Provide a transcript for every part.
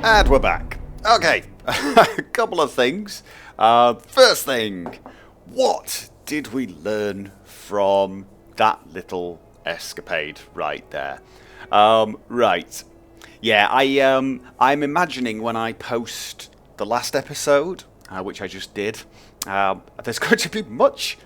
And we're back. Okay, a couple of things. First thing, what did we learn from that little escapade right there? Right. Yeah, I'm imagining when I post the last episode, which I just did, there's going to be much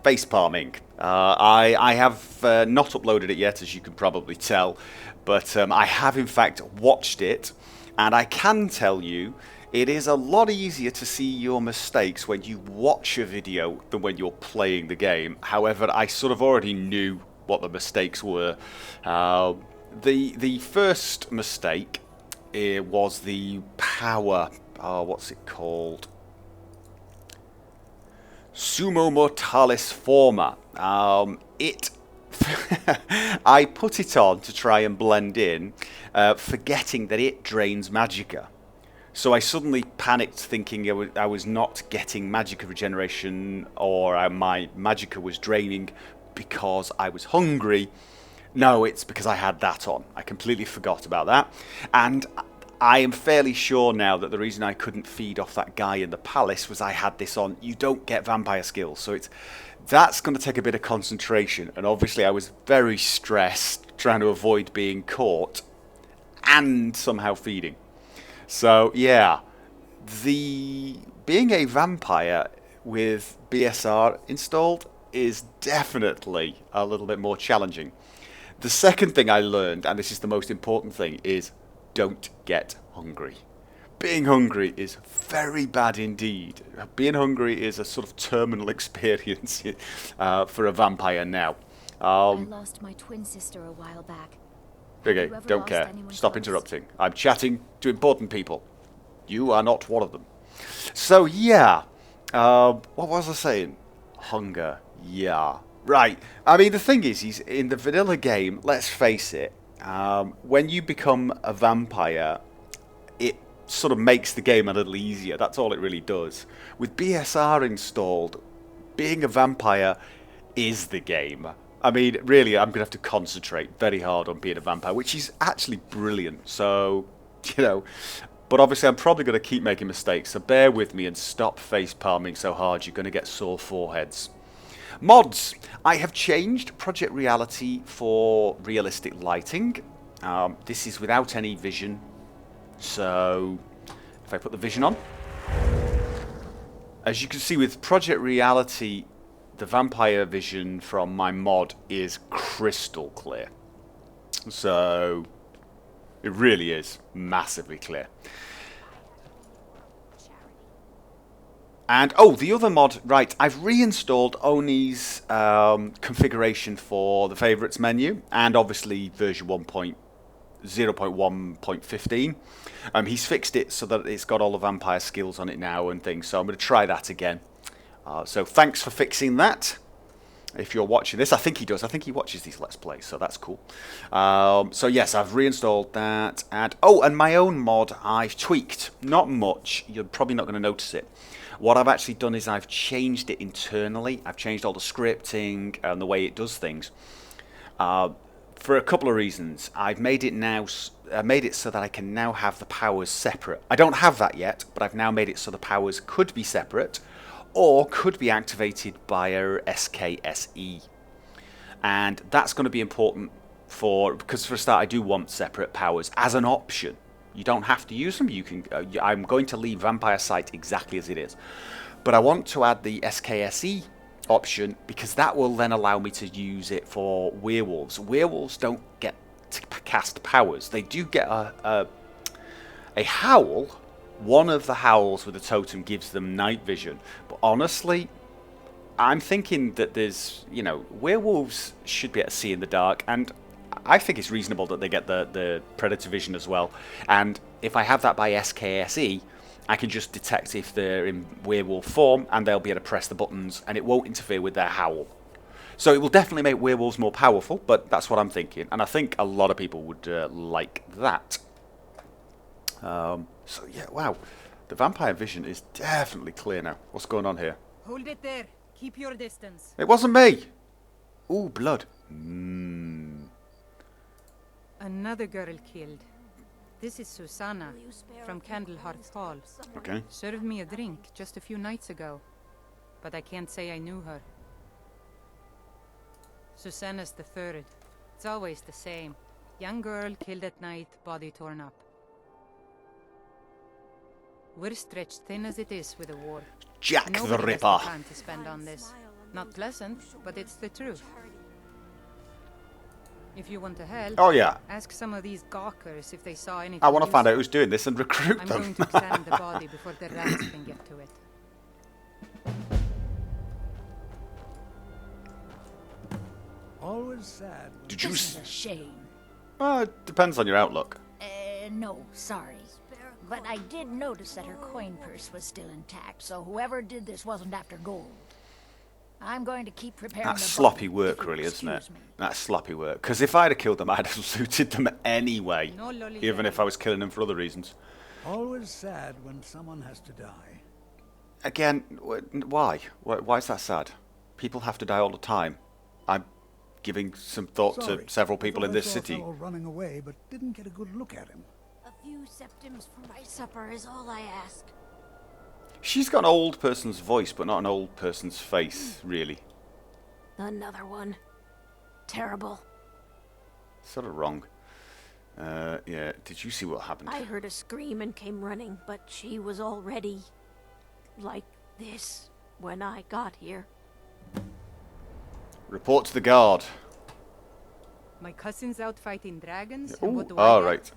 face palming. I have not uploaded it yet, as you can probably tell, but I have in fact watched it. And I can tell you, it is a lot easier to see your mistakes when you watch a video than when you're playing the game. However, I sort of already knew what the mistakes were. The first mistake was the power. What's it called? Sumo Mortalis Forma. I put it on to try and blend in, forgetting that it drains magicka. So I suddenly panicked, thinking I was not getting magicka regeneration, or my magicka was draining because I was hungry. No, it's because I had that on. I completely forgot about that. And I am fairly sure now that the reason I couldn't feed off that guy in the palace was I had this on. You don't get vampire skills, so that's going to take a bit of concentration, and obviously I was very stressed trying to avoid being caught and somehow feeding. So yeah, being a vampire with BSR installed is definitely a little bit more challenging. The second thing I learned, and this is the most important thing, is don't get hungry. Being hungry is very bad indeed. Being hungry is a sort of terminal experience for a vampire now. I lost my twin sister a while back. Okay, don't care. Stop interrupting. I'm chatting to important people. You are not one of them. So yeah, what was I saying? Hunger. Yeah. Right. I mean, the thing is, he's in the vanilla game, let's face it, when you become a vampire, it sort of makes the game a little easier. That's all it really does. With BSR installed, being a vampire is the game. I mean, really, I'm going to have to concentrate very hard on being a vampire, which is actually brilliant. So, but obviously I'm probably going to keep making mistakes, so bear with me and stop face palming so hard you're going to get sore foreheads. Mods. I have changed Project Reality for realistic lighting. This is without any vision. So, if I put the vision on, as you can see with Project Reality, the vampire vision from my mod is crystal clear. So, it really is massively clear. And, the other mod, right, I've reinstalled Oni's configuration for the favorites menu, and obviously version 0.1.15. He's fixed it so that it's got all the vampire skills on it now and things, so I'm going to try that again. So thanks for fixing that. If you're watching this, I think he does. I think he watches these Let's Plays, so that's cool. So yes, I've reinstalled that. And my own mod I've tweaked. Not much. You're probably not going to notice it. What I've actually done is I've changed it internally. I've changed all the scripting and the way it does things. For a couple of reasons. I've made it so that I can now have the powers separate. I don't have that yet, but I've now made it so the powers could be separate or could be activated by a SKSE. And that's going to be important because for a start I do want separate powers as an option. You don't have to use them. You can. I'm going to leave Vampire Sight exactly as it is. But I want to add the SKSE option because that will then allow me to use it for werewolves. Werewolves don't get to cast powers. They do get a howl. One of the howls with a totem gives them night vision. But honestly, I'm thinking that there's, werewolves should be able to see in the dark, and I think it's reasonable that they get the predator vision as well. And if I have that by SKSE, I can just detect if they're in werewolf form, and they'll be able to press the buttons, and it won't interfere with their howl. So it will definitely make werewolves more powerful, but that's what I'm thinking. And I think a lot of people would like that. So yeah, wow. The vampire vision is definitely clear now. What's going on here? Hold it there. Keep your distance. It wasn't me. Ooh, blood. Another girl killed. This is Susanna from Candlehearth Hall. Okay. Served me a drink just a few nights ago, but I can't say I knew her. Susanna's the third. It's always the same. Young girl killed at night, body torn up. We're stretched thin as it is with the war. Jack Nobody the has Ripper. time to spend on this. Not pleasant, but it's the truth. If you want to help, Oh yeah. ask some of these gawkers if they saw anything. I want to find out useful. who's doing this and recruit I'm them. going to examine the body before the rats can get to it. Always sad. Did you? This is a shame. Well, it depends on your outlook. No, sorry. But I did notice that her coin purse was still intact, so whoever did this wasn't after gold. I'm going to keep preparing That's the sloppy body, work, if you'll really, isn't it? excuse me. That's sloppy work. Because if I'd have killed them, I'd have looted them anyway. No lolly Even lolly. if I was killing them for other reasons. Always sad when someone has to die. Again, why? Why is that sad? People have to die all the time. I'm giving some thought Sorry, to several I people thought in I this saw a city. fellow running away, but didn't get a good look at him. A few septims for my supper is all I ask. She's got an old person's voice, but not an old person's face, really. Another one. Terrible. Sort of wrong. Yeah, did you see what happened? I heard a scream and came running, but she was already like this when I got here. Report to the guard. My cousin's out fighting dragons. And Ooh, what do I all get? right.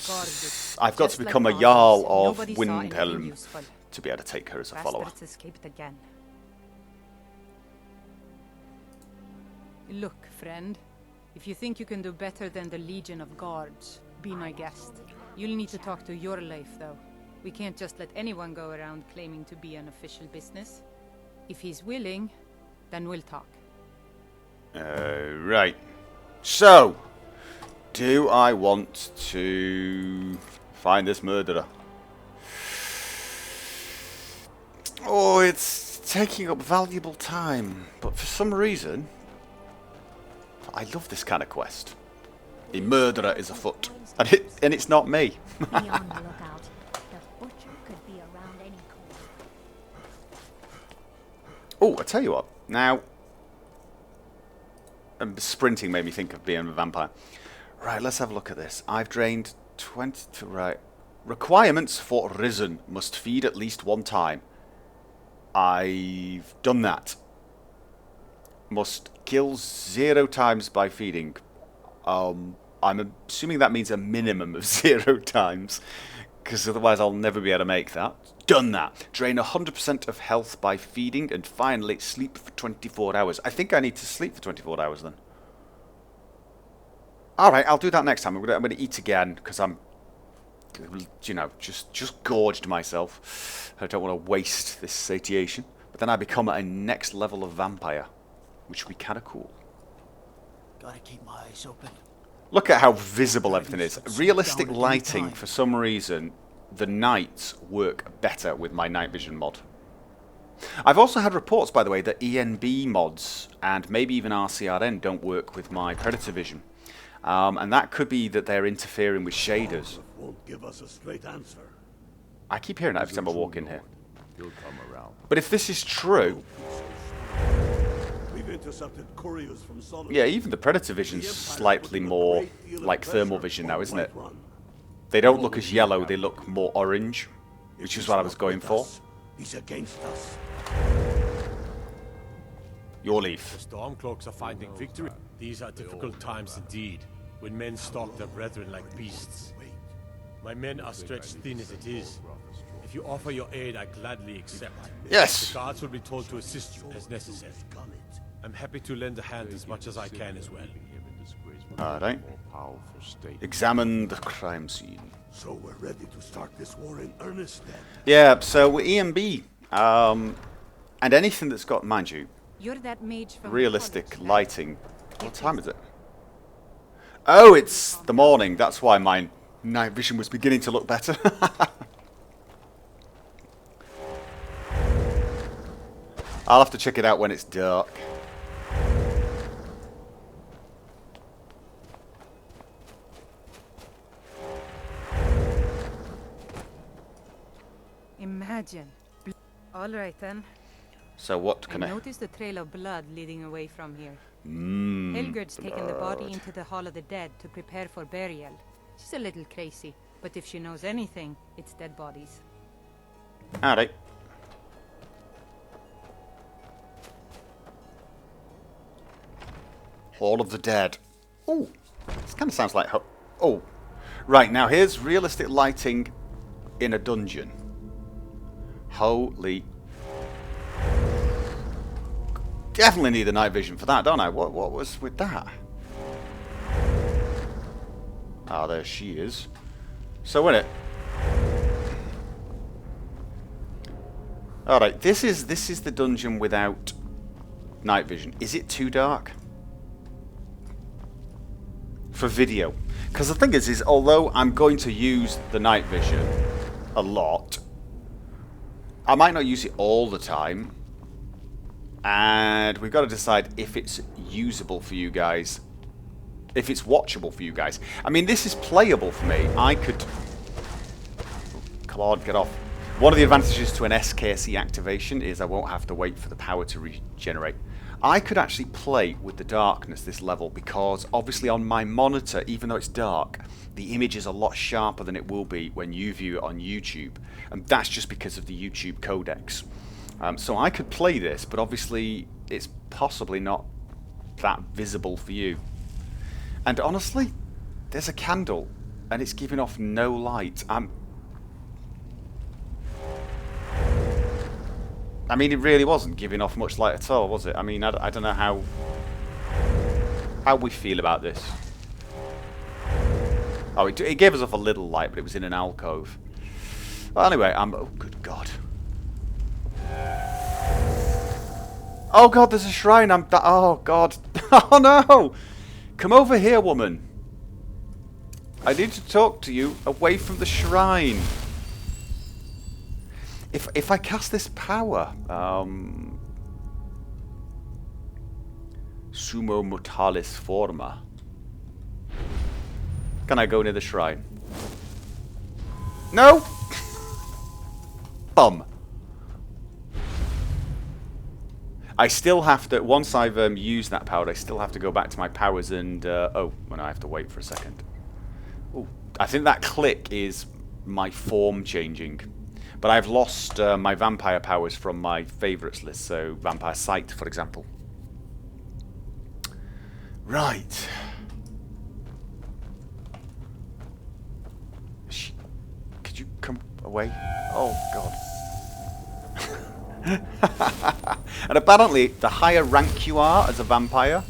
Guarded. I've got Just to like become a others, Jarl of nobody saw anything Windhelm useful. to be able to take her as a follower. Bastards escaped again. Look, friend. If you think you can do better than the Legion of Guards, be my guest. You'll need to talk to your life, though. We can't just let anyone go around claiming to be an official business. If he's willing, then we'll talk. Right. So, do I want to find this murderer? Oh, it's taking up valuable time, but for some reason, I love this kind of quest. The murderer is afoot, and it's not me. Be on the lookout. The butcher could be around any corner. Oh, I tell you what. Now, sprinting made me think of being a vampire. Right, let's have a look at this. I've drained 20. Right. Requirements for Risen must feed at least one time. I've done that. Must kill 0 times by feeding. I'm assuming that means a minimum of 0 times, because otherwise I'll never be able to make that. Done that. Drain 100% of health by feeding, and finally sleep for 24 hours. I think I need to sleep for 24 hours then. Alright, I'll do that next time. I'm gonna eat again, because I'm, you know, just gorged myself. I don't want to waste this satiation. But then I become a next level of vampire, which would be kind of cool. Gotta keep my eyes open. Look at how visible everything is. Realistic lighting, for some reason, the nights work better with my night vision mod. I've also had reports, by the way, that ENB mods and maybe even RCRN don't work with my Predator vision. And that could be that they're interfering with shaders. Won't give us a straight answer. I keep hearing that every time I walk in here. He'll come around. But if this is true, We've intercepted couriers from Solomon. yeah, even the Predator vision's slightly more like thermal vision now, isn't it? They don't look as yellow, they look more orange, which is what I was going for. He's against us. Your leaf. Stormcloaks are finding victory. These are difficult times indeed, when men stalk their brethren like beasts. My men are stretched thin as it is. If you offer your aid, I gladly accept. Yes. The guards will be told to assist you as necessary. I'm happy to lend a hand as much as I can as well. Alright. Examine the crime scene. So we're ready to start this war in earnest then. Yeah, so we're EMB. And anything that's got, mind you, You're that mage from realistic college, lighting. What time is it? Oh, it's the morning. That's why my night vision was beginning to look better. I'll have to check it out when it's dark. Imagine. All right then. So what can I I... noticed a trail of blood leading away from here. Mmm. Helgerd's taken the body into the Hall of the Dead to prepare for burial. She's a little crazy, but if she knows anything, it's dead bodies. Alright. Hall of the Dead. Oh, this kind of sounds like... Oh, right, now here's realistic lighting in a dungeon. Holy... Definitely need the night vision for that, don't I? What was with that? Ah, there she is. So in it. Alright, this is the dungeon without night vision. Is it too dark? For video. Because the thing is although I'm going to use the night vision a lot, I might not use it all the time. And we've got to decide if it's usable for you guys. If it's watchable for you guys. I mean, this is playable for me. I could... Come on, get off. One of the advantages to an SKC activation is I won't have to wait for the power to regenerate. I could actually play with the darkness this level because obviously on my monitor, even though it's dark, the image is a lot sharper than it will be when you view it on YouTube. And that's just because of the YouTube codecs. So I could play this, but obviously it's possibly not that visible for you. And honestly, there's a candle and it's giving off no light. I mean, it really wasn't giving off much light at all, was it? I mean, I don't know how we feel about this. Oh, it gave us off a little light, but it was in an alcove. Well, anyway, oh, good God. Oh, God, there's a shrine. Oh, God. Oh, no. Come over here, woman. I need to talk to you away from the shrine. If I cast this power, Sumo Mutalis Forma, can I go near the shrine? No! Bum. I still have to, once I've used that power, I still have to go back to my powers and, oh, well, I have to wait for a second. Ooh, I think that click is my form changing. But I've lost my vampire powers from my favourites list, so Vampire Sight, for example. Right. Could you come away? Oh, God. And apparently, the higher rank you are as a vampire,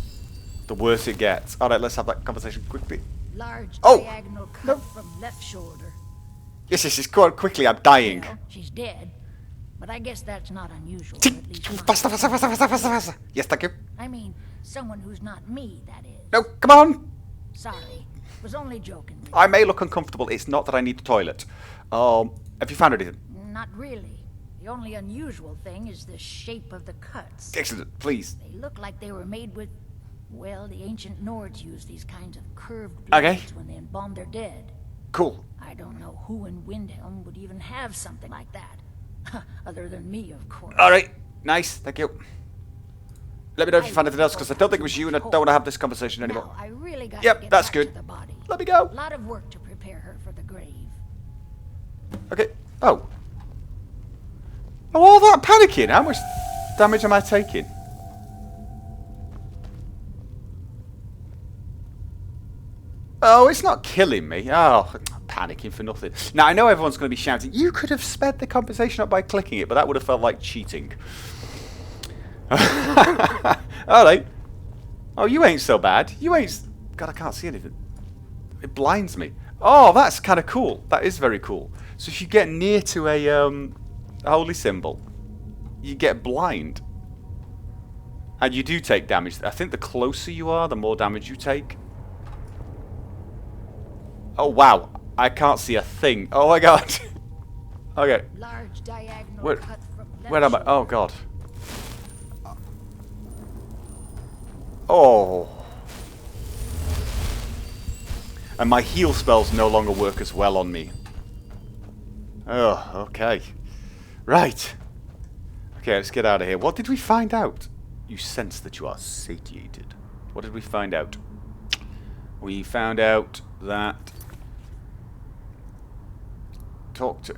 the worse it gets. Alright, let's have that conversation quickly. Large Oh! diagonal cut No. from left shoulder. Yes, go on quickly, I'm dying. Well, she's dead, but I guess that's not unusual. Tick, At least not faster, faster, faster, faster, faster, faster. Yes, thank you. I mean, someone who's not me, that is. No, come on. Sorry, was only joking. With I may look uncomfortable. It's not that I need the toilet. Have you found anything? you. Not really. The only unusual thing is the shape of the cuts. Excellent, please. They look like they were made with, well, the ancient Nords used these kinds of curved Okay. blades when they embalmed their dead. Cool. I don't know who in Windhelm would even have something like that. Other than me, of course. Alright, nice, thank you. Let me know if you find anything else, because I don't think it was you and I don't want to have this conversation anymore. Now, I really got Yep, to get that's back good. to the body. Let me go. A lot of work to prepare her for the grave. Okay, oh. Oh, all that panicking, how much damage am I taking? Oh, it's not killing me. Oh, panicking for nothing. Now, I know everyone's going to be shouting, you could have sped the conversation up by clicking it, but that would have felt like cheating. Alright. Oh, you ain't so bad. You ain't... God, I can't see anything. It blinds me. Oh, that's kind of cool. That is very cool. So if you get near to a holy symbol, you get blind. And you do take damage. I think the closer you are, the more damage you take. Oh, wow. I can't see a thing. Oh, my God. Okay. Large diagonal Where, cut from left where am I? shoulder. Oh, God. Oh. And my heal spells no longer work as well on me. Oh, okay. Right. Okay, let's get out of here. What did we find out? You sense that you are satiated. What did we find out? We found out that... Talk to...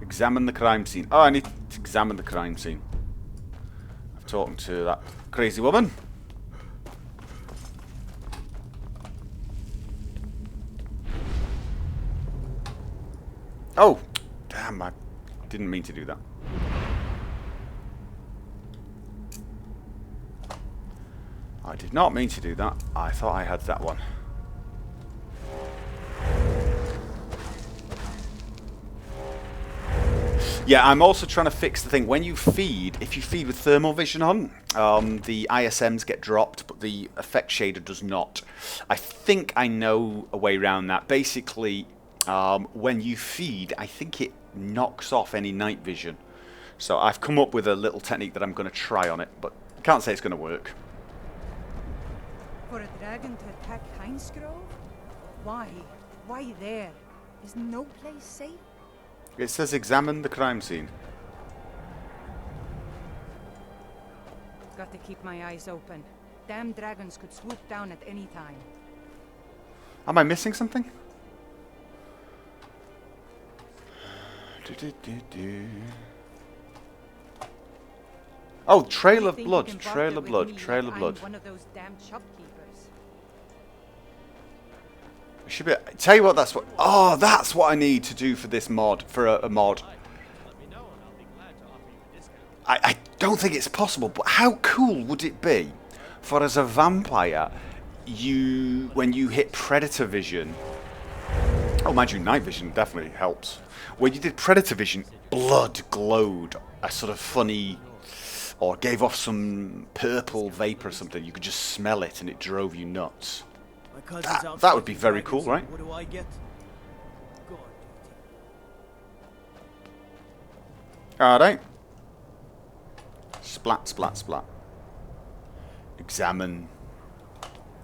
Examine the crime scene. Oh, I need to examine the crime scene. I've talked to that crazy woman. Oh! Damn, I didn't mean to do that. I did not mean to do that. I thought I had that one. Yeah, I'm also trying to fix the thing. When you feed, if you feed with thermal vision on, the ISMs get dropped, but the effect shader does not. I think I know a way around that. Basically, when you feed, I think it knocks off any night vision. So I've come up with a little technique that I'm going to try on it, but I can't say it's going to work. For a dragon to attack Heinsgrove? Why? Why there? Is no place safe? It says examine the crime scene. Got to keep my eyes open. Damn dragons could swoop down at any time. Am I missing something? Oh, Trail of Blood, Trail of Blood, Trail of Blood. One of those damn shopkeepers. I should be. Tell you what, that's what. Oh, that's what I need to do for this mod, for a mod. I don't think it's possible, but how cool would it be for, as a vampire, when you hit predator vision. Oh, mind you, night vision definitely helps. When you did predator vision, blood glowed a sort of funny, or gave off some purple vapor or something. You could just smell it and it drove you nuts. That would be very cool, right? What do I get? Alright. Splat, splat, splat. Examine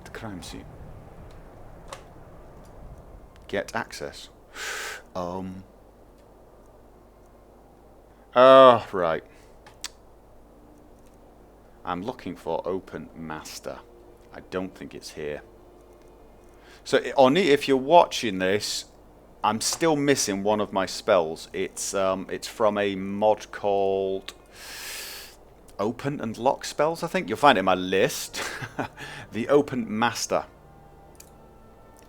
the crime scene. Get access. Oh, right. I'm looking for Open Master. I don't think it's here. So, Oni, if you're watching this, I'm still missing one of my spells. It's from a mod called Open and Lock Spells, I think. You'll find it in my list. The Open Master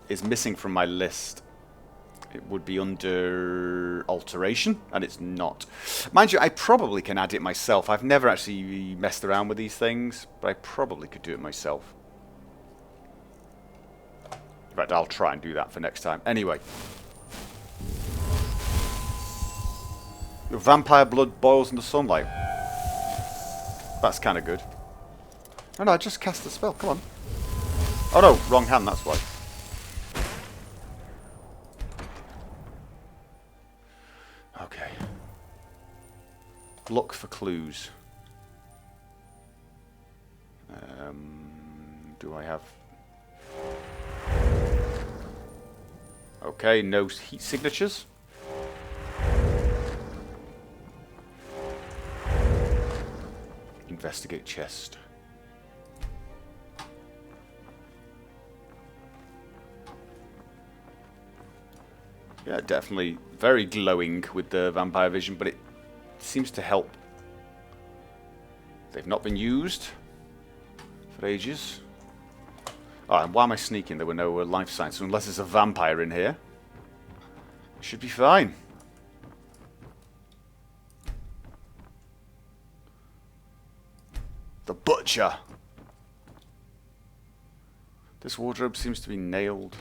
is missing from my list. It would be under Alteration, and it's not. Mind you, I probably can add it myself. I've never actually messed around with these things, but I probably could do it myself. In fact, I'll try and do that for next time. Anyway. Your vampire blood boils in the sunlight. That's kind of good. Oh no, I just cast the spell. Come on. Oh no, wrong hand, that's why. Okay. Look for clues. Do I have... Okay, no heat signatures. Investigate chest. Yeah, definitely very glowing with the vampire vision, but it seems to help. They've not been used for ages. Oh, and why am I sneaking? There were no life signs, so unless there's a vampire in here, it should be fine. The Butcher. This wardrobe seems to be nailed.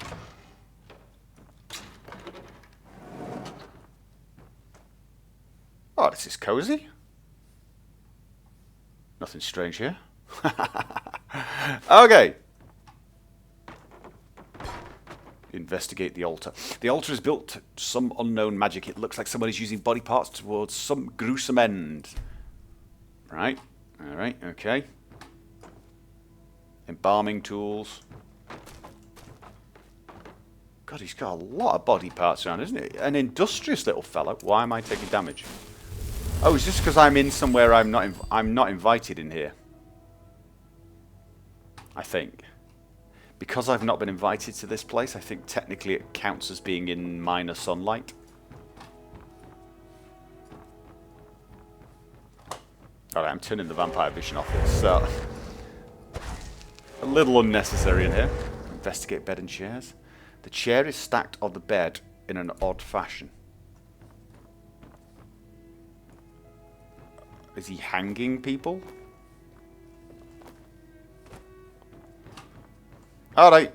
Oh, this is cozy. Nothing strange here. Okay. Investigate the altar. The altar is built to some unknown magic. It looks like somebody's using body parts towards some gruesome end. Right. Alright, okay. Embalming tools. God, he's got a lot of body parts around, isn't he? An industrious little fellow. Why am I taking damage? Oh, it's just because I'm in somewhere I'm not invited in here. I think. Because I've not been invited to this place, I think technically it counts as being in minor sunlight. Alright, I'm turning the vampire vision off. It's a little unnecessary in here. Investigate bed and chairs. The chair is stacked on the bed in an odd fashion. Is he hanging people? Alright.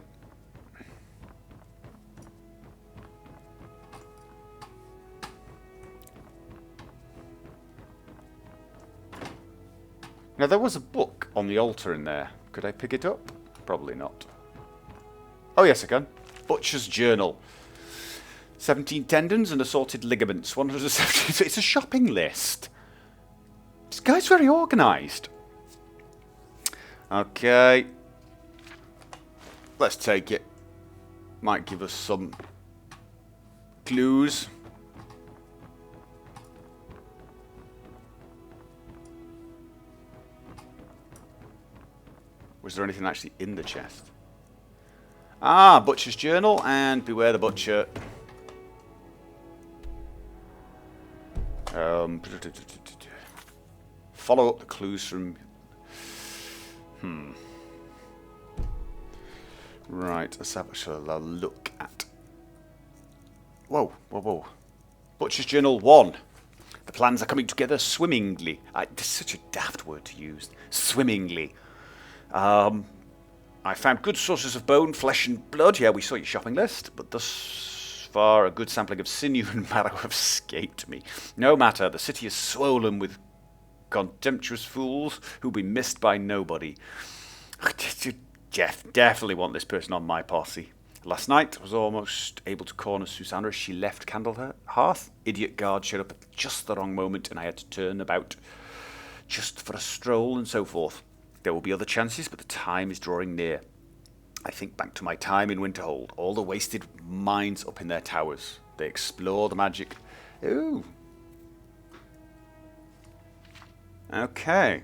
Now there was a book on the altar in there. Could I pick it up? Probably not. Oh yes I can. Butcher's Journal. 17 tendons and assorted ligaments. 170. It's a shopping list. This guy's very organised. Okay. Let's take it. Might give us some clues. Was there anything actually in the chest? Ah, Butcher's Journal and Beware the Butcher. Follow up the clues from... Right, let's have a look at... Whoa, whoa, whoa. Butcher's Journal 1. The plans are coming together swimmingly. This is such a daft word to use. Swimmingly. I found good sources of bone, flesh and blood. Yeah, we saw your shopping list. But thus far, a good sampling of sinew and marrow have escaped me. No matter, the city is swollen with contemptuous fools who'll be missed by nobody. Jeff, definitely want this person on my posse. Last night, I was almost able to corner Susanna as she left Candle Hearth. Idiot guard showed up at just the wrong moment and I had to turn about just for a stroll and so forth. There will be other chances, but the time is drawing near. I think back to my time in Winterhold. All the wasted minds up in their towers. They explore the magic. Ooh. Okay.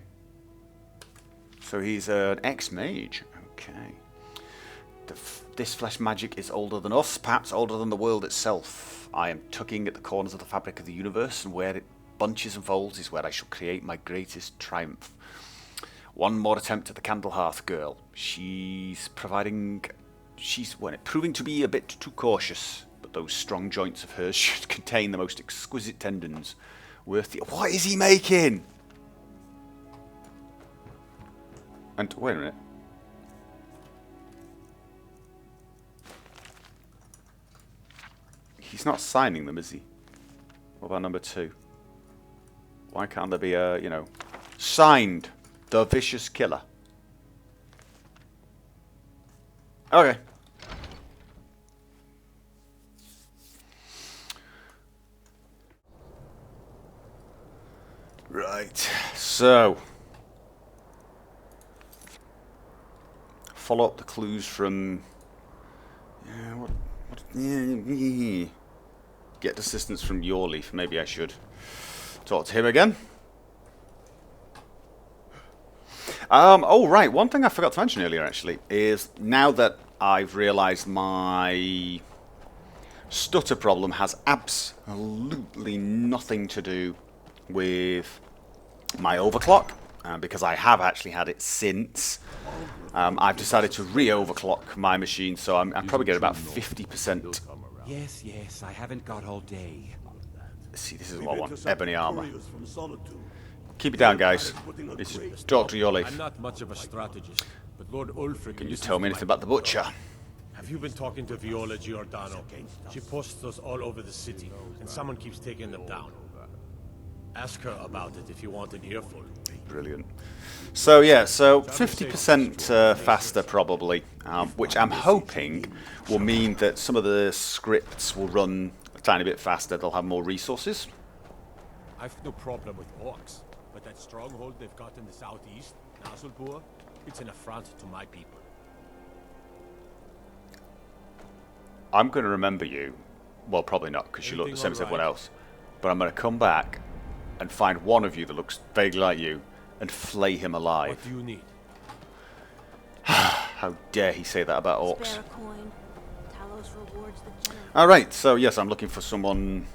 So he's an ex-mage. Okay. This flesh magic is older than us, perhaps older than the world itself. I am tugging at the corners of the fabric of the universe, and where it bunches and folds is where I shall create my greatest triumph. One more attempt at the Candlehearth girl. She's proving to be a bit too cautious, but those strong joints of hers should contain the most exquisite tendons. Worth the... What is he making? And wait a minute. He's not signing them, is he? What about number 2? Why can't there be a, signed The Vicious Killer? Okay. Right. So, follow up the clues from... Get assistance from Yorleaf. Maybe I should talk to him again. Oh, right. One thing I forgot to mention earlier, actually, is now that I've realised my stutter problem has absolutely nothing to do with my overclock, because I have actually had it since. I've decided to re-overclock my machine, so I'm probably getting about 50%. Yes, I haven't got all day. Let's see, this is what I want. Ebony armor. Keep it down, guys. This is Dr. Yorleaf. I'm not much of a strategist, but Lord Ulfric... Can you tell me anything about the Butcher? Have you been talking to Viola Giordano? She posts those all over the city, and someone keeps taking them down. Ask her about it if you want an earful. Brilliant. So yeah, so 50% faster probably, which I'm hoping will mean that some of the scripts will run a tiny bit faster. They'll have more resources. I've no problem with orcs, but that stronghold they've got in the southeast, Nasulpur, it's an affront to my people. I'm going to remember you. Well, probably not, because you look the same as everyone else. But I'm going to come back and find one of you that looks vaguely like you and flay him alive. What do you need? How dare he say that about orcs. Spare a coin. Talos rewards the generous. Alright, so yes, I'm looking for someone...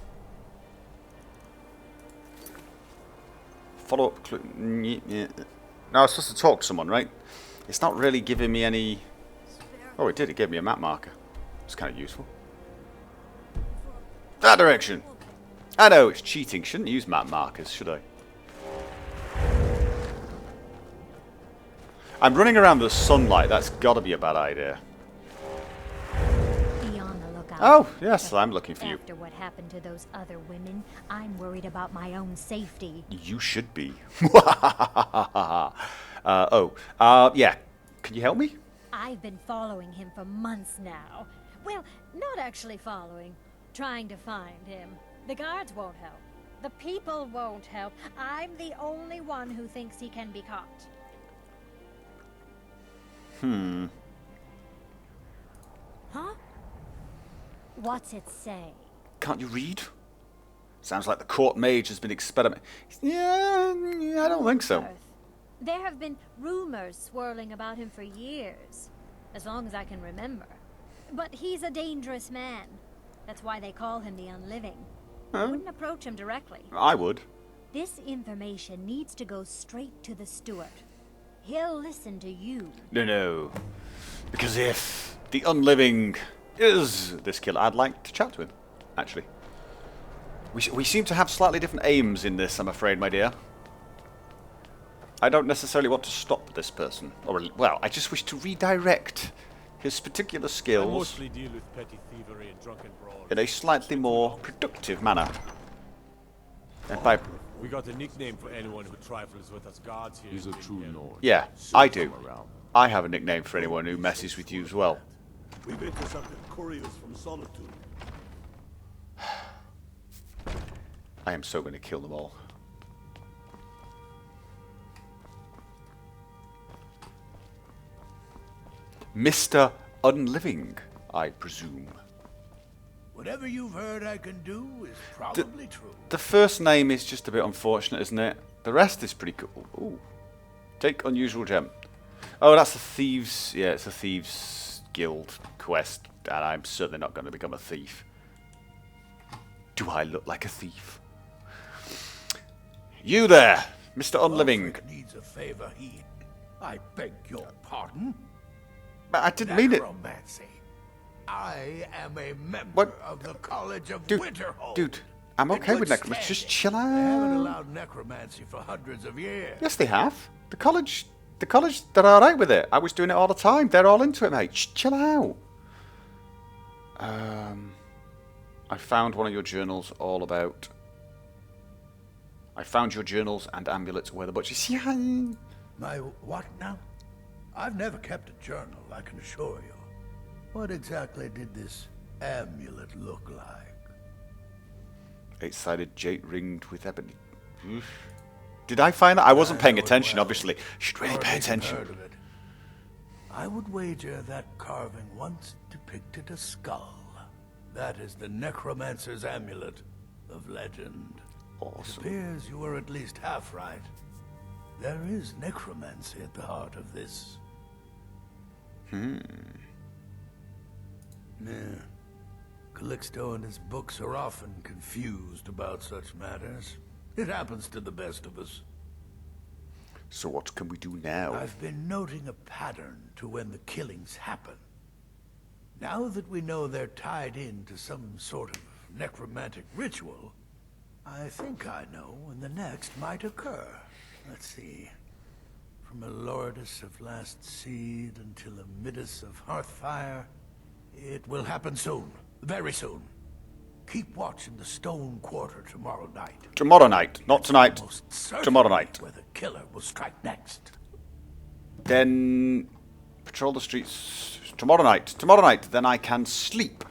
Follow up clue. No, I was supposed to talk to someone, right? It's not really giving me any... Oh, it did. It gave me a map marker. It's kind of useful. That direction! I know, it's cheating. Shouldn't use map markers, should I? I'm running around the sunlight. That's got to be a bad idea. Be on the lookout. Oh, yes, I'm looking for you. After what happened to those other women, I'm worried about my own safety. You should be. Yeah. Can you help me? I've been following him for months now. Well, not actually following. Trying to find him. The guards won't help. The people won't help. I'm the only one who thinks he can be caught. Huh? What's it say? Can't you read? Sounds like the court mage has been experimenting. Yeah, I don't think so. Earth. There have been rumors swirling about him for years, as long as I can remember. But he's a dangerous man. That's why they call him the Unliving. I wouldn't approach him directly. I would. This information needs to go straight to the steward. He'll listen to you. No. Because if the Unliving is this killer, I'd like to chat to him, actually. We seem to have slightly different aims in this, I'm afraid, my dear. I don't necessarily want to stop this person. Or, well, I just wish to redirect his particular I skills mostly deal with petty thievery and drunken brawls. in a slightly more productive manner. And by... We got a nickname for anyone who trifles with us guards here. He's a in true Hell. Nord. Yeah, So I do. come around. I have a nickname for anyone who messes with you as well. We've intercepted couriers from Solitude. I am so going to kill them all. Mr. Unliving, I presume. Whatever you've heard I can do is probably true. The first name is just a bit unfortunate, isn't it? The rest is pretty cool. Ooh. Take unusual gem. Oh, that's the thieves. Yeah, it's a thieves guild quest, and I'm certainly not going to become a thief. Do I look like a thief? You there, Mr. Unliving. Ulfric needs a favor. I beg your pardon. But I didn't mean it. Necromancy. I am a member What? of the College of Dude, Winterhold. dude, I'm In okay good with necromancy. standing. Just chill They haven't out. allowed necromancy for hundreds of years. Yes, they have. The college, they're all right with it. I was doing it all the time. They're all into it, mate. Chill out. I found one of your journals all about... I found your journals and amulets where the butchers... Yeah. My what now? I've never kept a journal, I can assure you. What exactly did this amulet look like? 8-sided jade ringed with ebony. Oof. Did I find that? I wasn't paying know it attention, well. obviously. Should really pay Hardly attention. heard of it. I would wager that carving once depicted a skull. That is the necromancer's amulet of legend. It Awesome. appears you were at least half right. There is necromancy at the heart of this. Yeah. Calixto and his books are often confused about such matters. It happens to the best of us. So what can we do now? I've been noting a pattern to when the killings happen. Now that we know they're tied into some sort of necromantic ritual, I think I know when the next might occur. Let's see. From a Lordus of Last Seed until a Midas of Hearthfire, it will happen soon. Very soon. Keep watch in the Stone Quarter tomorrow night. Tomorrow night. Not tonight. Most certainly Tomorrow night. where the killer will strike next. Then patrol the streets tomorrow night. Tomorrow night, then I can sleep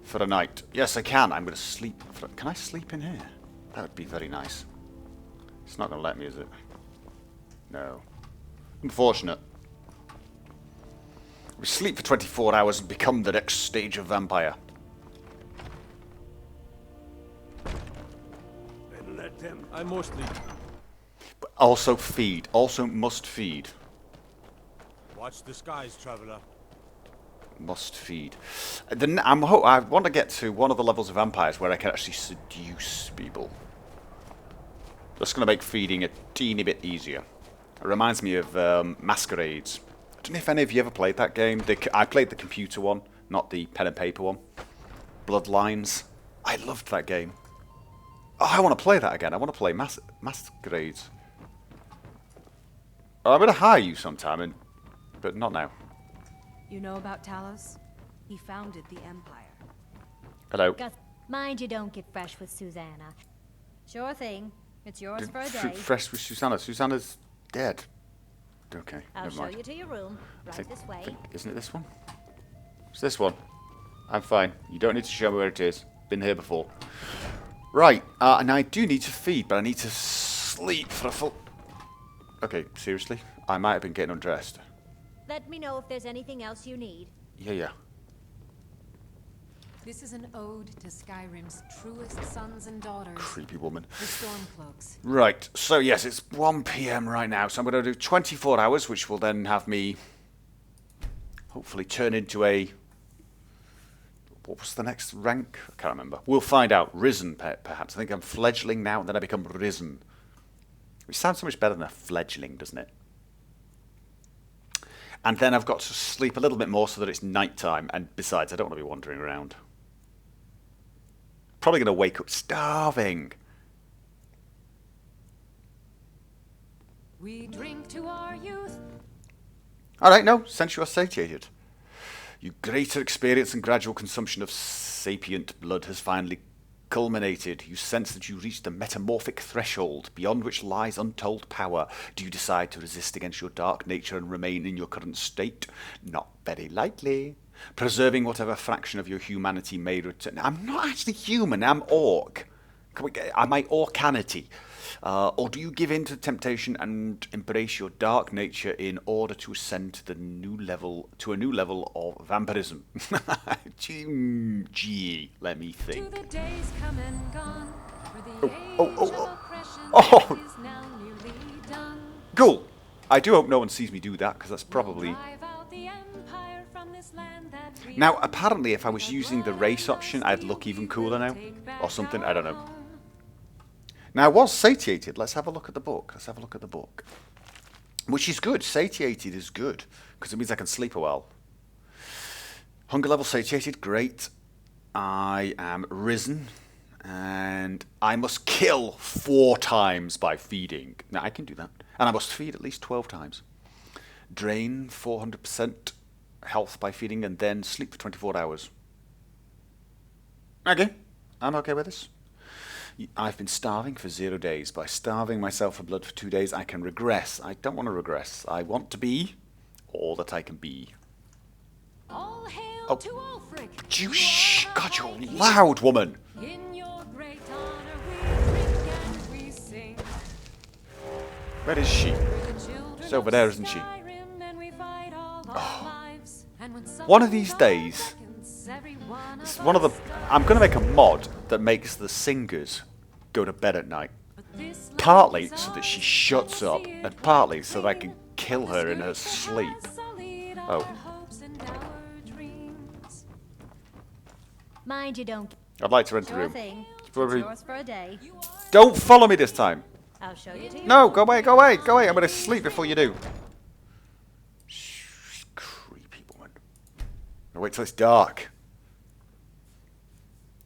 for a night. Yes, I can. I'm going to sleep. Can I sleep in here? That would be very nice. It's not going to let me, is it? No. Unfortunate. We sleep for 24 hours and become the next stage of vampire. Then let them. I mostly But also feed. Also must feed. watch the skies, traveler. Must feed. Then I want to get to one of the levels of vampires where I can actually seduce people. That's going to make feeding a teeny bit easier. It reminds me of Masquerades. I don't know if any of you ever played that game. I played the computer one, not the pen and paper one. Bloodlines. I loved that game. Oh, I want to play that again. I want to play Masquerades. I'm going to hire you sometime, but not now. You know about Talos? He founded the Empire. Hello. Mind you don't get fresh with Susanna. Sure thing. It's yours for a day. Fresh with Susanna. Susanna's dead. Okay, I'll never show mind. you to your room. Right this way. Isn't it this one? It's this one. I'm fine. You don't need to show me where it is. Been here before. Right, and I do need to feed, but I need to sleep for a full... Okay, seriously? I might have been getting undressed. Let me know if there's anything else you need. Yeah. This is an ode to Skyrim's truest sons and daughters, Creepy woman. the Stormcloaks. Right, so yes, it's 1 PM right now, so I'm going to do 24 hours, which will then have me hopefully turn into a... What was the next rank? I can't remember. We'll find out. Risen, perhaps. I think I'm fledgling now, and then I become risen. Which sounds so much better than a fledgling, doesn't it? And then I've got to sleep a little bit more so that it's nighttime. And besides, I don't want to be wandering around. Probably going to wake up starving. We drink to our youth. Alright, no. Since you are satiated. Your greater experience and gradual consumption of sapient blood has finally culminated. You sense that you reached the metamorphic threshold, beyond which lies untold power. Do you decide to resist against your dark nature and remain in your current state? Not very likely. Preserving whatever fraction of your humanity may return. I'm not actually human, I'm orc. Am I orcanity? Or do you give in to temptation and embrace your dark nature in order to ascend to a new level of vampirism? Gee, let me think. To the days come and gone, where the age of oppression is now nearly done. Cool. I do hope no one sees me do that, because that's probably... Drive out the empire from this land that we Now, apparently, if I was using the race option, I'd look even cooler now. Or something, I don't know. Now, I was satiated. Let's have a look at the book. Which is good. Satiated is good, because it means I can sleep a while. Hunger level satiated, great. I am risen, and I must kill 4 times by feeding. Now, I can do that. And I must feed at least 12 times. Drain 400% health by feeding, and then sleep for 24 hours. Okay, I'm okay with this. I've been starving for 0 days. By starving myself for blood for 2 days, I can regress. I don't want to regress. I want to be all that I can be. all hail to Ulfric. Shh, God, you're loud, woman. In your great honor we drink and we sing. Where is she? She's over there, isn't she? One of these days, it's one of the... I'm going to make a mod that makes the singers go to bed at night. Partly so that she shuts up, and partly so that I can kill her in her sleep. Oh. Mind you don't. I'd like to rent a Sure room. thing. It's Probably- yours for a day. Don't follow me this time. I'll show you to your No, go away, go away, go away. I'm going to sleep before you do. Shh, creepy woman. I'll wait till it's dark.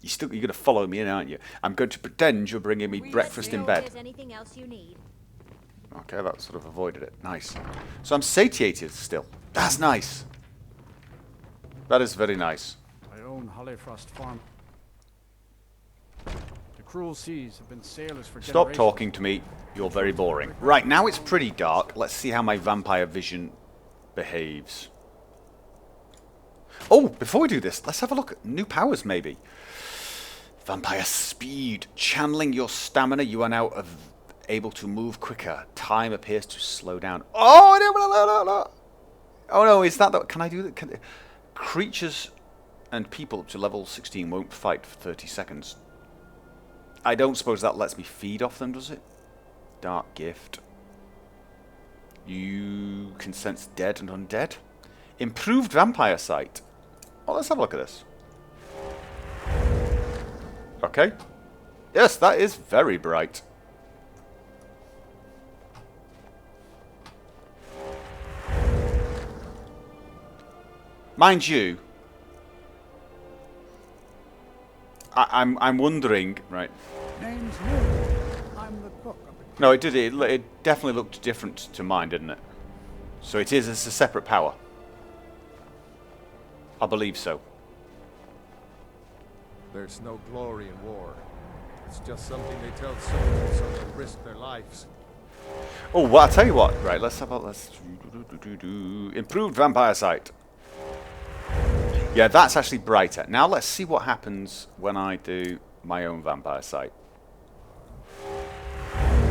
You're going to follow me in, aren't you? I'm going to pretend you're bringing me breakfast in If bed. there's anything else you need. Okay, that sort of avoided it. Nice. So I'm satiated still. That's nice. That is very nice. I own Hollifrost Farm. The cruel seas have been sailors for Stop generations. talking to me. You're very boring. Right, now it's pretty dark. Let's see how my vampire vision behaves. Oh, before we do this, let's have a look at new powers, maybe. Vampire speed. Channeling your stamina, you are now able to move quicker. Time appears to slow down. Oh, no. Oh no, is that the... Can I do that? Creatures and people up to level 16 won't fight for 30 seconds. I don't suppose that lets me feed off them, does it? Dark Gift. You can sense dead and undead. Improved Vampire Sight. Oh, let's have a look at this. Okay. Yes, that is very bright. Mind you, I'm wondering, right? Name's new. I'm the cook of the... No, it did. It definitely looked different to mine, didn't it? So it's a separate power. I believe so. There's no glory in war. It's just something they tell soldiers so they'll risk their lives. Oh, well, I'll tell you what. Right, let's have a... Improved Vampire Sight. Yeah, that's actually brighter. Now let's see what happens when I do my own Vampire Sight.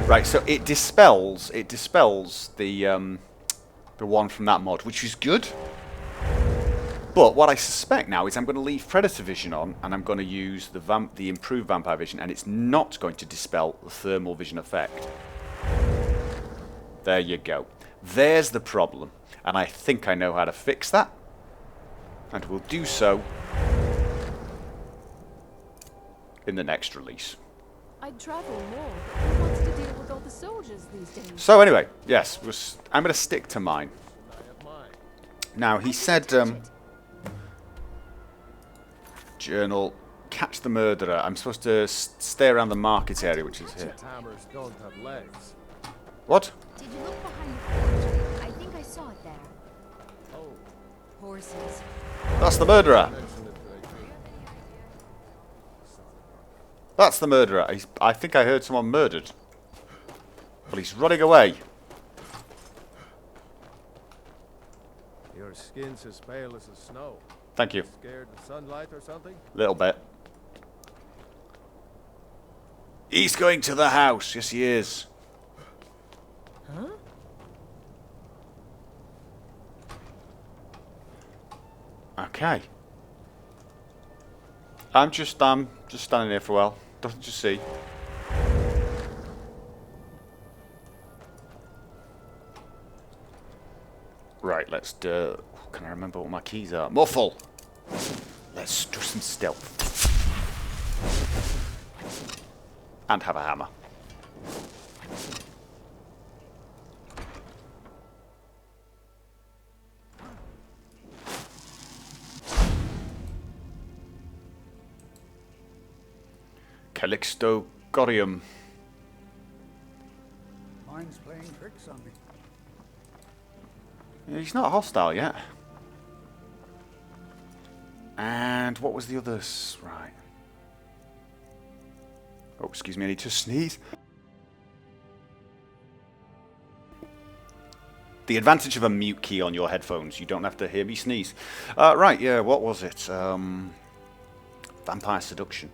Right, so it dispels the one from that mod, which is good. But what I suspect now is I'm going to leave Predator Vision on, and I'm going to use the improved Vampire Vision, and it's not going to dispel the thermal vision effect. There you go. There's the problem, and I think I know how to fix that. And we'll do so in the next release. I'd travel more, but who wants to deal with all the soldiers these days? So anyway, yes, I'm going to stick to mine. Now, he said, journal, catch the murderer. I'm supposed to stay around the market area, which is here. Hammers don't have legs. What? Did you look behind the forge? I think I saw it there. Oh. Horses. That's the murderer. That's the murderer. I think I heard someone murdered. Well, he's running away. Your skin's as pale as the snow. Thank you. Scared of sunlight or something? Little bit. He's going to the house. Yes, he is. Huh? Okay. I'm just standing here for a while. Don't you see? Right, let's do... Can I remember what my keys are? Muffle! Let's do some stealth. And have a hammer. Calixto Gorium. Mine's playing tricks on me. He's not hostile yet. And what was the others? Right. Oh, excuse me, I need to sneeze. The advantage of a mute key on your headphones, you don't have to hear me sneeze. Right, yeah, what was it? Vampire Seduction.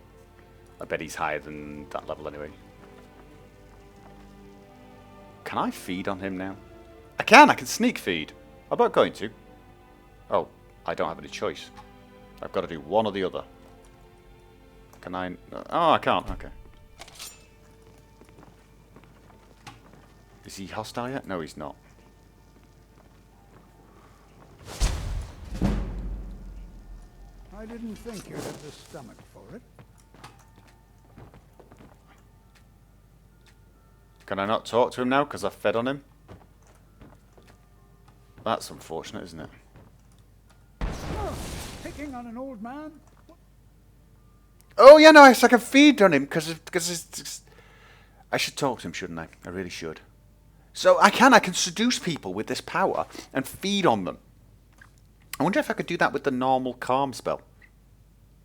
I bet he's higher than that level anyway. Can I feed on him now? I can sneak feed. I'm not going to. Oh, I don't have any choice. I've got to do one or the other. Can I? Oh, I can't. Okay. Is he hostile yet? No, he's not. I didn't think you had the stomach for it. Can I not talk to him now because I fed on him? That's unfortunate, isn't it? Oh, picking on an old man? Oh yeah, no, I can feed on him because I should talk to him, shouldn't I? I really should. So I can seduce people with this power and feed on them. I wonder if I could do that with the normal calm spell.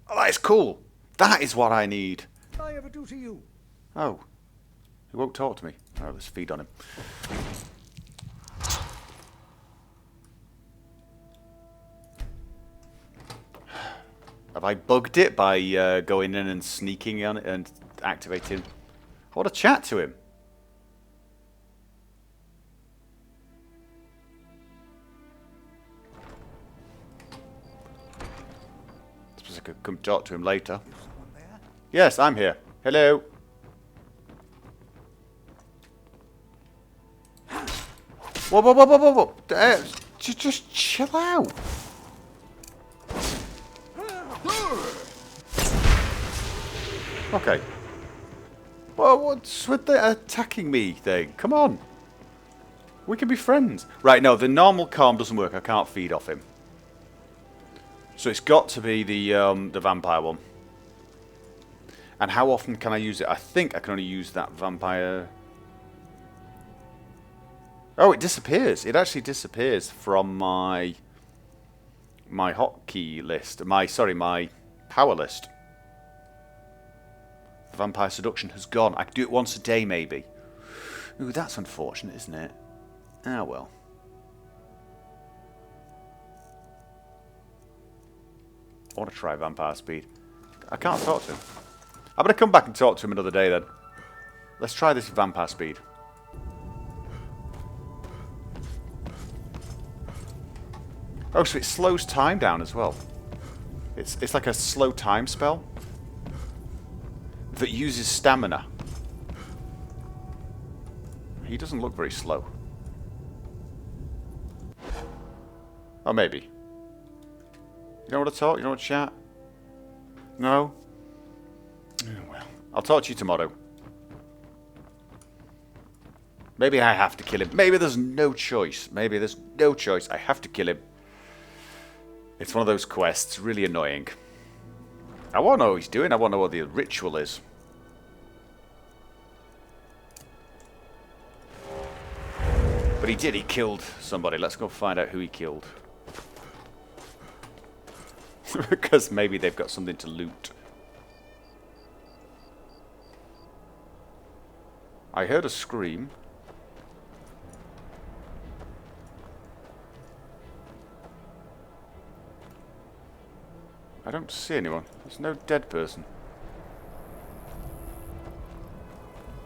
Oh, that is cool. That is what I need. I ever do to you? Oh. He won't talk to me. Oh, let's feed on him. Have I bugged it by going in and sneaking on it and activating? I want to chat to him. could come talk to him later. Yes, I'm here. Hello. Whoa, whoa, whoa, whoa, whoa, whoa. Just chill out. Okay. Well, what's with the attacking me thing? Come on. We can be friends. Right, no, the normal calm doesn't work. I can't feed off him. So it's got to be the vampire one. And how often can I use it? I think I can only use that vampire. Oh, it disappears. It actually disappears from my hotkey list. My power list. Vampire seduction has gone. I could do it once a day, maybe. Ooh, that's unfortunate, isn't it? Ah, well. I want to try vampire speed. I can't talk to him. I'm going to come back and talk to him another day then. Let's try this vampire speed. Oh, so it slows time down as well. It's like a slow time spell that uses stamina. He doesn't look very slow. Oh, maybe. You don't want to talk? You don't want to chat? No? Oh, well. I'll talk to you tomorrow. Maybe I have to kill him. Maybe there's no choice. Maybe there's no choice. I have to kill him. It's one of those quests. Really annoying. I want to know what he's doing. I want to know what the ritual is. But he did. He killed somebody. Let's go find out who he killed. Because maybe they've got something to loot. I heard a scream. I don't see anyone. There's no dead person.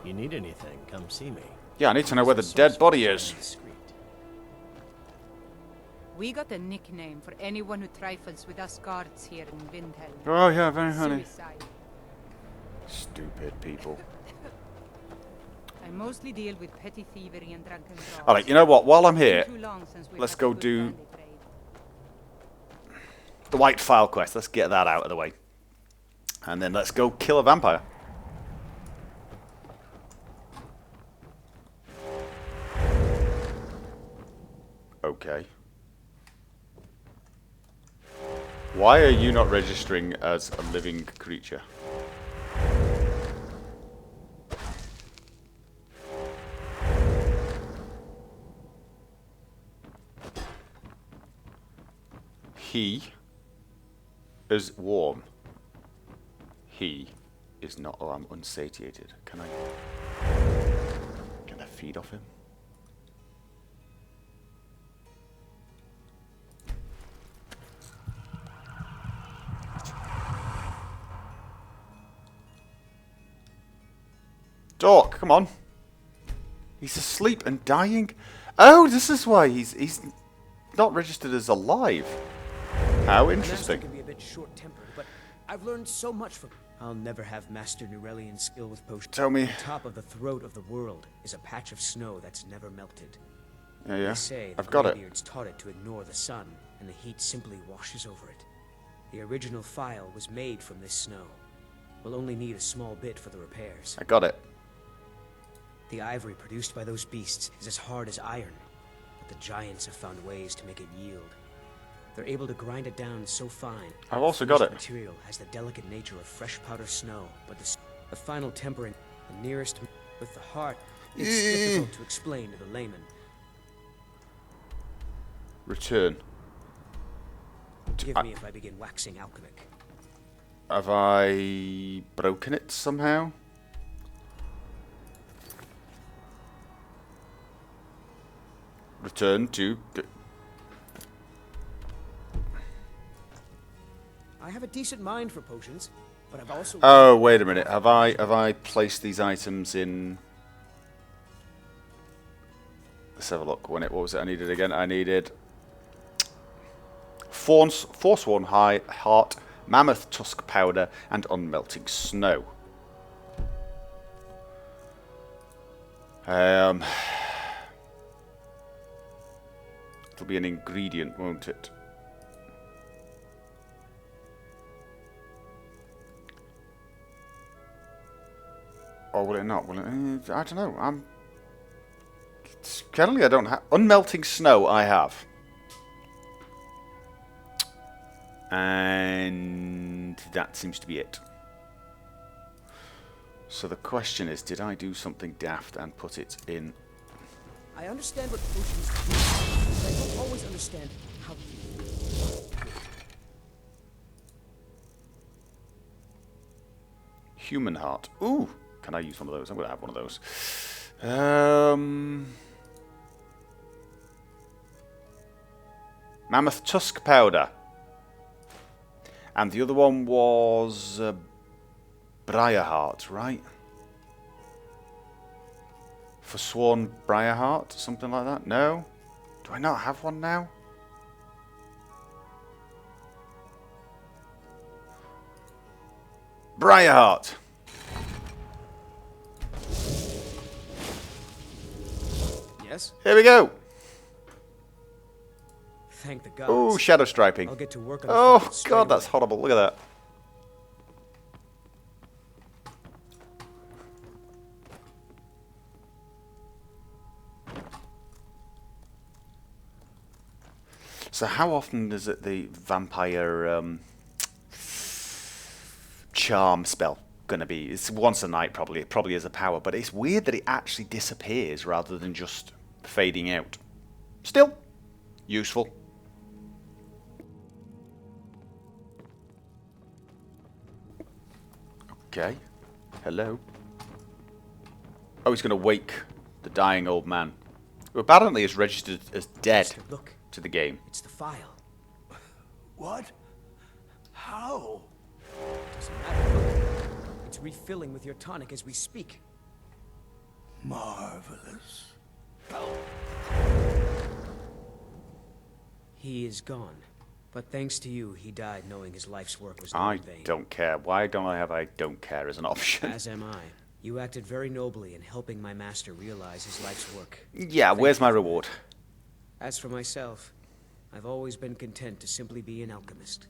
You need anything, come see me. Yeah, I need to know where the dead body is. We got a nickname for anyone who trifles with us guards here in Winterhold. Oh yeah, very funny. Suicide. Stupid people. I mostly deal with petty thievery and drunken brawls. Alright, you know what? While I'm here, let's go do the White Phial quest. Let's get that out of the way. And then let's go kill a vampire. Okay. Why are you not registering as a living creature? He is warm. He is not. Oh, I'm unsatiated. Can I feed off him? Dork, come on. He's asleep and dying. Oh, this is why he's not registered as alive. How interesting. Master can be a bit short-tempered, but I've learned so much from. I'll never have Master Nurelian's skill with potions. Tell me. On top of the throat of the world is a patch of snow that's never melted. Yeah, yeah. They say I've got it. Greybeards taught it to ignore the sun, and the heat simply washes over it. The original phial was made from this snow. We'll only need a small bit for the repairs. I got it. The ivory produced by those beasts is as hard as iron, but the giants have found ways to make it yield. They're able to grind it down so fine. I've also got it. The material has the delicate nature of fresh powder snow, but the final tempering, the nearest with the heart, it's difficult to explain to the layman. Return. Forgive me if I begin waxing alchemic. Have I broken it somehow? Return to. I have a decent mind for potions, but I've also. Oh, wait a minute. Have I placed these items in? Let's have a look. What was it I needed again? I needed Forsworn Heart, Mammoth Tusk Powder, and Unmelting Snow. It'll be an ingredient, won't it? Or will it not? Will it? I don't know. Currently I don't have... Unmelting Snow I have. And that seems to be it. So the question is, did I do something daft and put it in? I understand what potions do, but I don't always understand how. Human heart. Ooh, can I use one of those? I'm going to have one of those. Mammoth Tusk Powder. And the other one was Briarheart, right? Forsworn Briarheart, something like that? No? Do I not have one now? Briarheart! Yes? Here we go! Thank the gods. Oh, shadow striping. I'll get to work on oh god, that's horrible. Look at that. So how often is it the vampire charm spell gonna be? It's once a night probably. It probably is a power, but it's weird that it actually disappears rather than just fading out. Still useful. Okay. Hello. Oh, he's going to wake the dying old man, who apparently is registered as dead Look, to the game. it's the phial. What? How? Doesn't matter. Look, it's refilling with your tonic as we speak. Marvelous. He is gone. But thanks to you, he died knowing his life's work was not in vain. I don't care. Why don't I have I don't care as an option? As am I. You acted very nobly in helping my master realize his life's work. Yeah, where's my reward? As for myself, I've always been content to simply be an alchemist.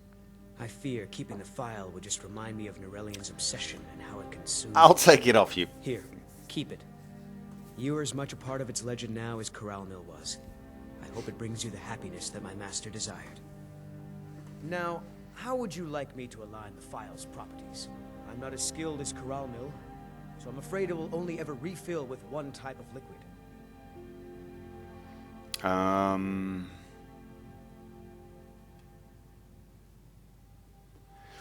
I fear keeping the phial would just remind me of Norellian's obsession and how it consumed... I'll take it off you. Here, keep it. You are as much a part of its legend now as CLARALUX was. I hope it brings you the happiness that my master desired. Now, how would you like me to align the phial's properties? I'm not as skilled as CLARALUX, so I'm afraid it will only ever refill with one type of liquid.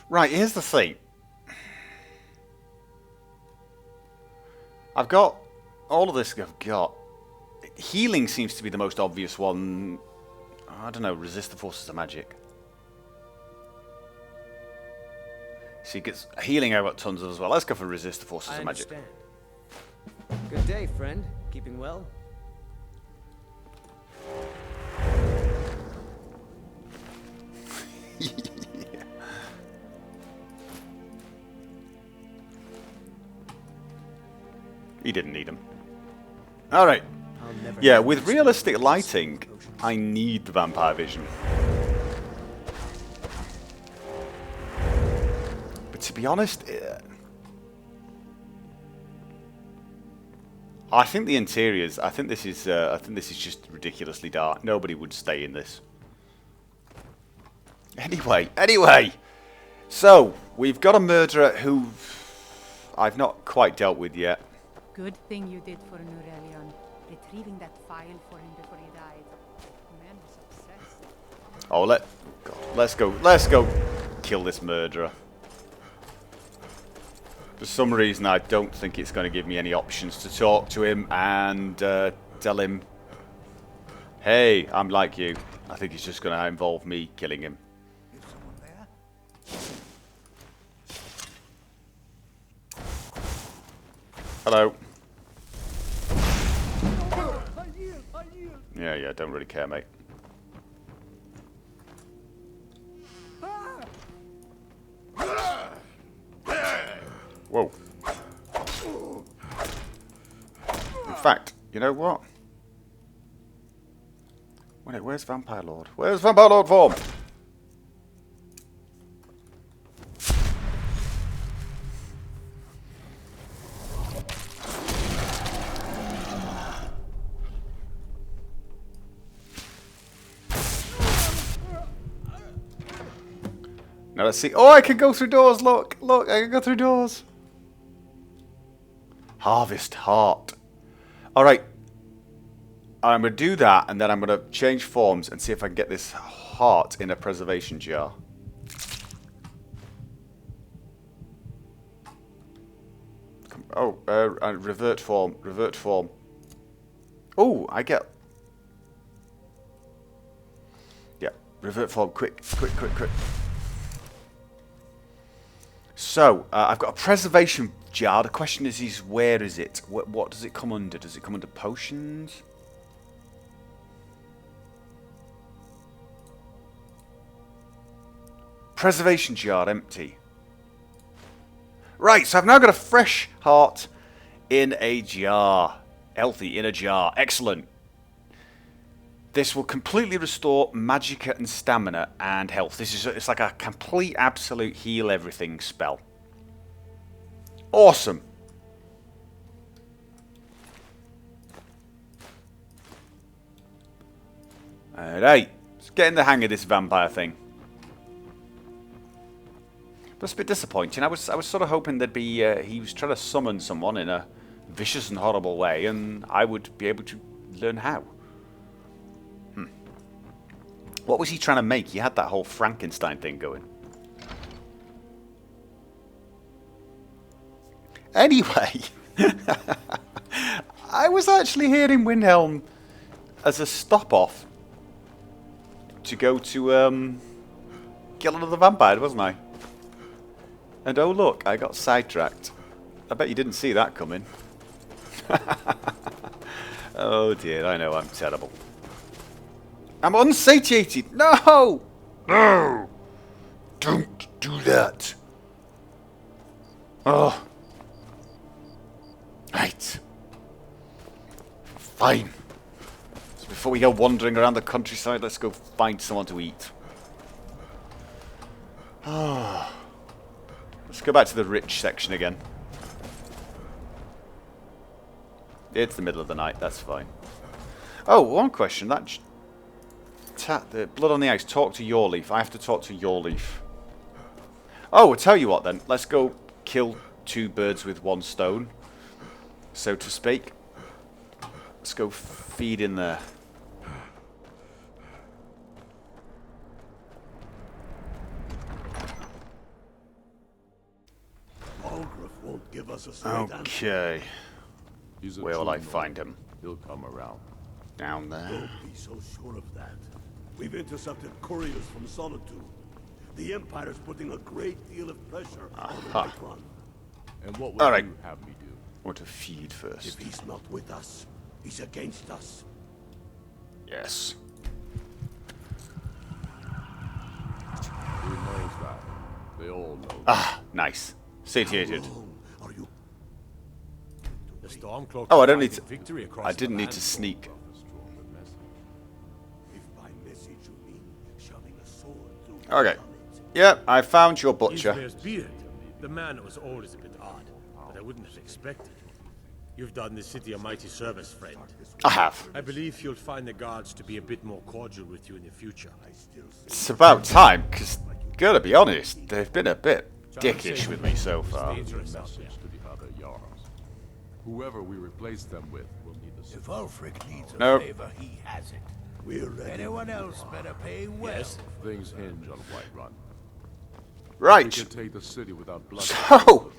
Right, here's the thing. I've got all of this. I've got healing seems to be the most obvious one. I don't know. Resist the forces of magic. So he gets healing. I've got tons of as well. Let's go for resist the forces of magic. Good day, friend. Keeping well? Yeah. He didn't need them. All right. Yeah, with realistic lighting, I need the vampire vision. But to be honest, I think the interiors. I think this is just ridiculously dark. Nobody would stay in this. Anyway. So we've got a murderer who I've not quite dealt with yet. Good thing you did for Norellian, retrieving that phial for him before he died. The man was obsessed. Oh, let's go kill this murderer. For some reason, I don't think it's going to give me any options to talk to him and tell him, hey, I'm like you. I think it's just going to involve me killing him. Is someone there? Hello. Yeah, don't really care, mate. fact, you know what? Wait, where's Vampire Lord? Where's Vampire Lord form? Now let's see. Oh, I can go through doors. Look, look, I can go through doors. Harvest Heart. All right. I'm going to do that, and then I'm going to change forms and see if I can get this heart in a preservation jar. Oh, revert form, revert form. Oh, I get... Yeah, revert form, quick, quick, quick, quick. So, I've got a preservation jar. The question is where is it? What does it come under? Does it come under potions? Preservation jar, empty. Right, so I've now got a fresh heart in a jar. Healthy in a jar. Excellent. This will completely restore magicka and stamina and health. It's like a complete, absolute heal everything spell. Awesome. Alright, let's get in the hang of this vampire thing. That's a bit disappointing. I was sort of hoping there'd be he was trying to summon someone in a vicious and horrible way, and I would be able to learn how. What was he trying to make? He had that whole Frankenstein thing going. Anyway, I was actually here in Windhelm as a stop-off to go to kill another vampire, wasn't I? And oh look, I got sidetracked. I bet you didn't see that coming. Oh dear, I know I'm terrible. I'm unsatiated. No! No! Don't do that. Oh. Right. Fine. So before we go wandering around the countryside, let's go find someone to eat. Oh. Let's go back to the rich section again. It's the middle of the night, that's fine. Oh, one question. The blood on the ice. Talk to Your Leaf. I have to talk to Your Leaf. Oh, I'll tell you what then. Let's go kill two birds with one stone, so to speak. Let's go feed in there. Won't give us a straight okay. answer. Where will I find him? He'll come around. Down there. Don't be so sure of that. We've intercepted couriers from Solitude. The Empire's putting a great deal of pressure on the White Run. And what will you have me do? I want to feed first. If he's not with us, he's against us. Yes. He knows that. They all know that. Ah, nice. Satiated. The Stormcloaks Oh, I don't need to. victory across I didn't the need to sneak. If by message you mean shoving a sword through Okay. Yep, I found your butcher. Ismail's beard. The man was always a bit odd, but I wouldn't have expected. You've done the city a mighty service, friend. I have. I believe you'll find the guards to be a bit more cordial with you in the future. It's about time, because, gotta be honest, they've been a bit dickish with me so far. Whoever we replace them with will need the If Ulfric needs a Nope. favor, he has it. We're ready. Anyone else better pay well. Yes. Things hinge on White Run. Right. We can take the city without blood. So,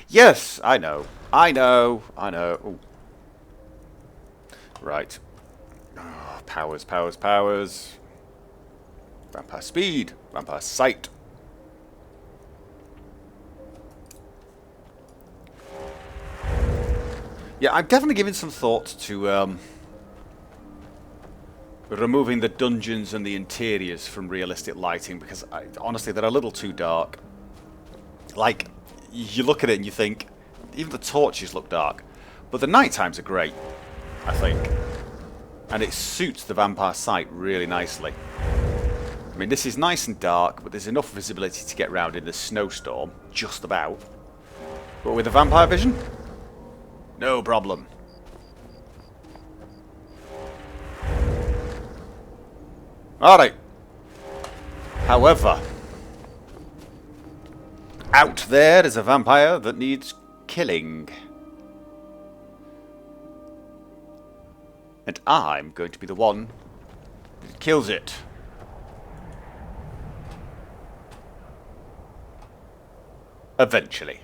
yes, I know. I know. Ooh. Right. Oh, powers. Vampire speed. Vampire sight. Yeah, I'm definitely giving some thought to removing the dungeons and the interiors from realistic lighting, because honestly they're a little too dark. Like, you look at it and you think, even the torches look dark, But the night times are great, I think. And it suits the vampire sight really nicely. I mean, this is nice and dark, but there's enough visibility to get round in the snowstorm, just about. But with the vampire vision, no problem. Alright. However, out there is a vampire that needs killing. And I'm going to be the one that kills it. Eventually.